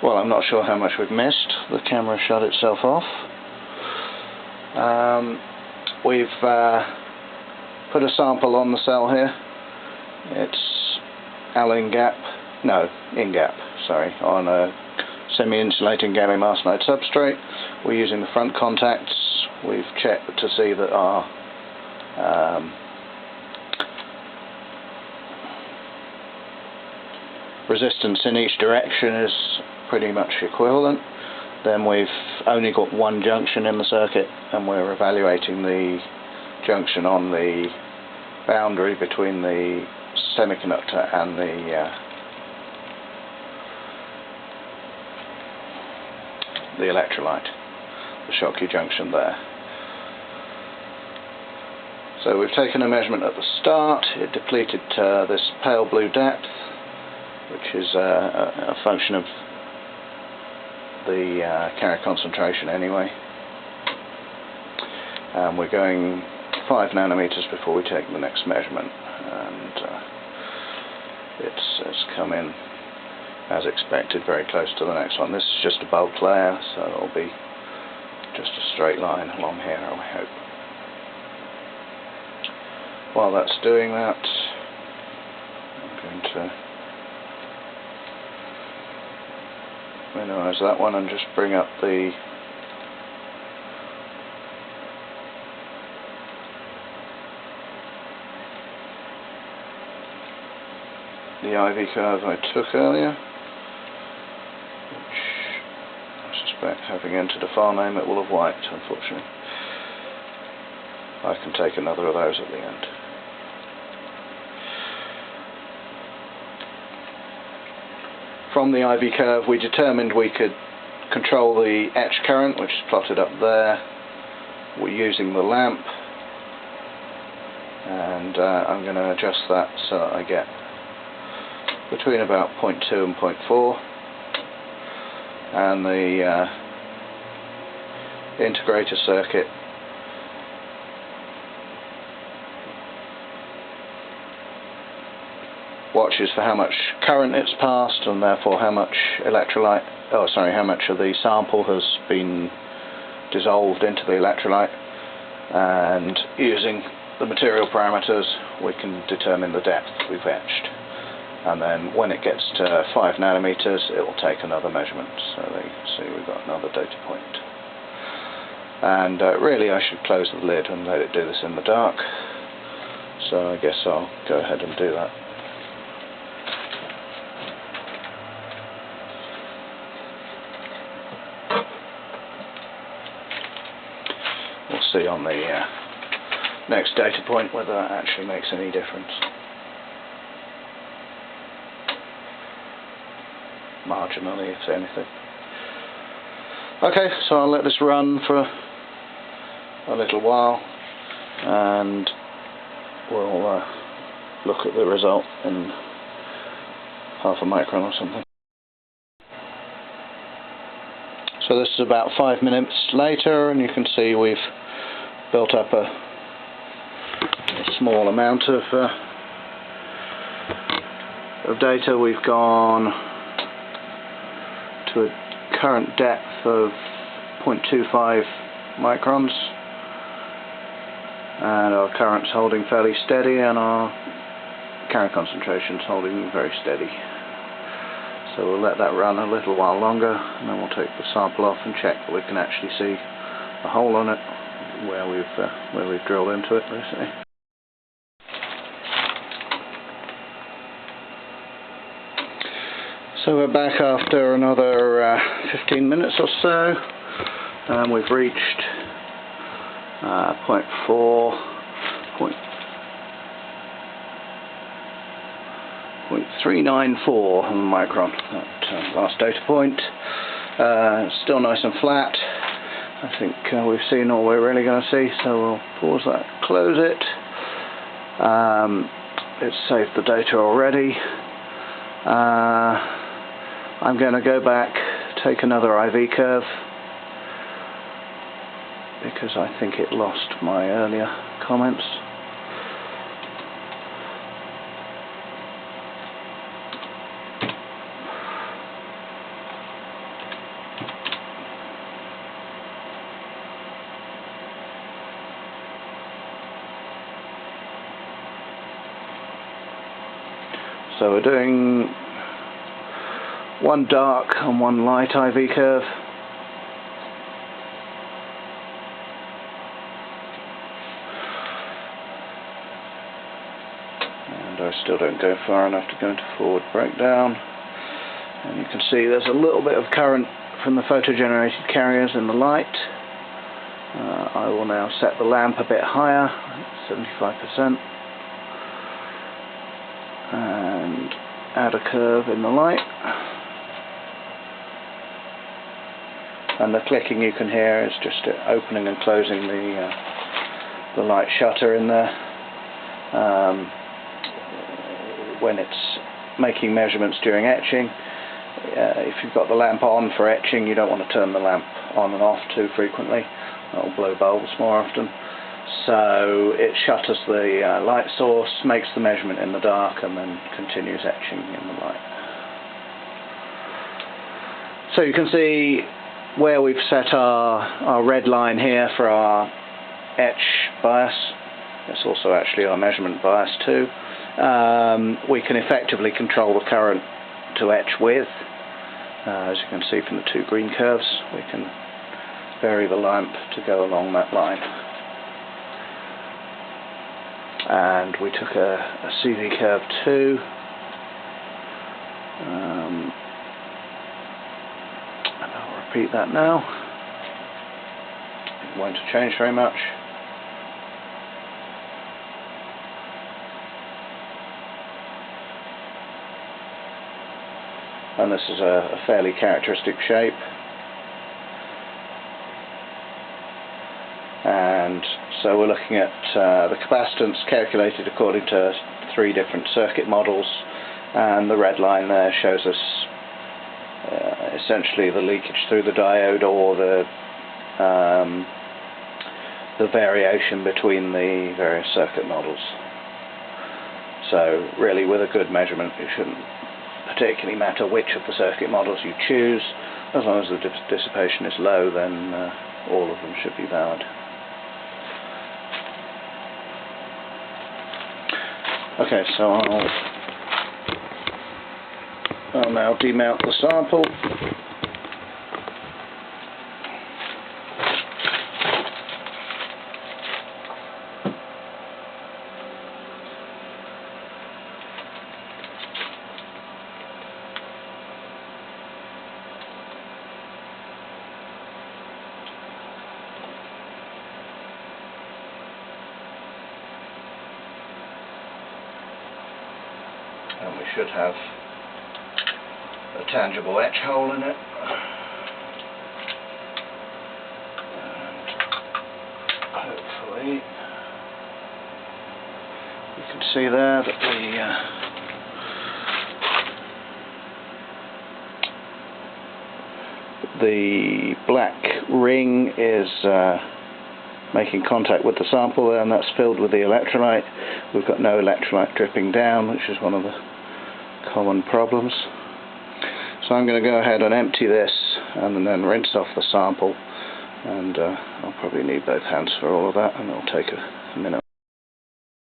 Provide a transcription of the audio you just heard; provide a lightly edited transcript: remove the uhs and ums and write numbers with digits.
Well, I'm not sure how much we've missed. The camera shut itself off. We've put a sample on the cell here. It's InGaP, sorry, on a semi-insulating gallium arsenide substrate. We're using the front contacts. We've checked to see that our resistance in each direction is pretty much equivalent. Then we've only got one junction in the circuit, and we're evaluating the junction on the boundary between the semiconductor and the electrolyte, the Schottky junction there. So we've taken a measurement at the start. It depleted this pale blue depth, which is a function of the carrier concentration anyway. We're going 5 nanometers before we take the next measurement, and it's come in as expected, very close to the next one. This is just a bulk layer, so it'll be just a straight line along here, I hope. While that's doing that, I'm going to minimize that one and just bring up the IV curve I took earlier, which I suspect, having entered a file name, it will have wiped, unfortunately. I can take another of those at the end. From the IV curve, we determined we could control the etch current, which is plotted up there. We're using the lamp, and I'm going to adjust that so that I get between about 0.2 and 0.4, and the integrator circuit watches for how much current it's passed, and therefore how much how much of the sample has been dissolved into the electrolyte, and using the material parameters we can determine the depth we've etched. And then when it gets to 5 nanometers, it will take another measurement. So there you can see we've got another data point. And really I should close the lid and let it do this in the dark. So I guess I'll go ahead and do that. We'll see on the next data point whether that actually makes any difference. Marginally, if anything. Okay, so I'll let this run for a little while, and we'll look at the result in half a micron or something. So this is about 5 minutes later, and you can see we've built up a small amount of data. We've gone to a current depth of 0.25 microns, and our current's holding fairly steady, and our carrier concentration's holding very steady. So we'll let that run a little while longer, and then we'll take the sample off and check that we can actually see a hole on it where we've drilled into it, basically. So we're back after another 15 minutes or so, and we've reached 0.394 on the micron, that last data point. Still nice and flat. I think we've seen all we're really going to see, so we'll pause that, close it. It's saved the data already. I'm going to go back, take another IV curve, because I think it lost my earlier comments. So we're doing one dark and one light IV curve. And I still don't go far enough to go into forward breakdown. And you can see there's a little bit of current from the photo-generated carriers in the light. I will now set the lamp a bit higher, 75%, and add a curve in the light. And the clicking you can hear is just opening and closing the light shutter in there. When it's making measurements during etching, if you've got the lamp on for etching, you don't want to turn the lamp on and off too frequently. That will blow bulbs more often. So it shutters the light source, makes the measurement in the dark, and then continues etching in the light. So you can see where we've set our red line here for our etch bias. It's also actually our measurement bias too. We can effectively control the current to etch with. As you can see from the two green curves, we can vary the lamp to go along that line. And we took a CV curve too. And I'll repeat that now. It won't change very much. And this is a fairly characteristic shape. And so we're looking at the capacitance calculated according to 3 different circuit models, and the red line there shows us essentially the leakage through the diode, or the variation between the various circuit models. So really, with a good measurement, it shouldn't particularly matter which of the circuit models you choose. As long as the dissipation is low, then all of them should be valid. Okay, so I'll now demount the sample. And we should have a tangible etch hole in it. And hopefully you can see there that the black ring is making contact with the sample there, and that's filled with the electrolyte. We've got no electrolyte dripping down, which is one of the common problems. So I'm going to go ahead and empty this and then rinse off the sample, and I'll probably need both hands for all of that, and it'll take a minute.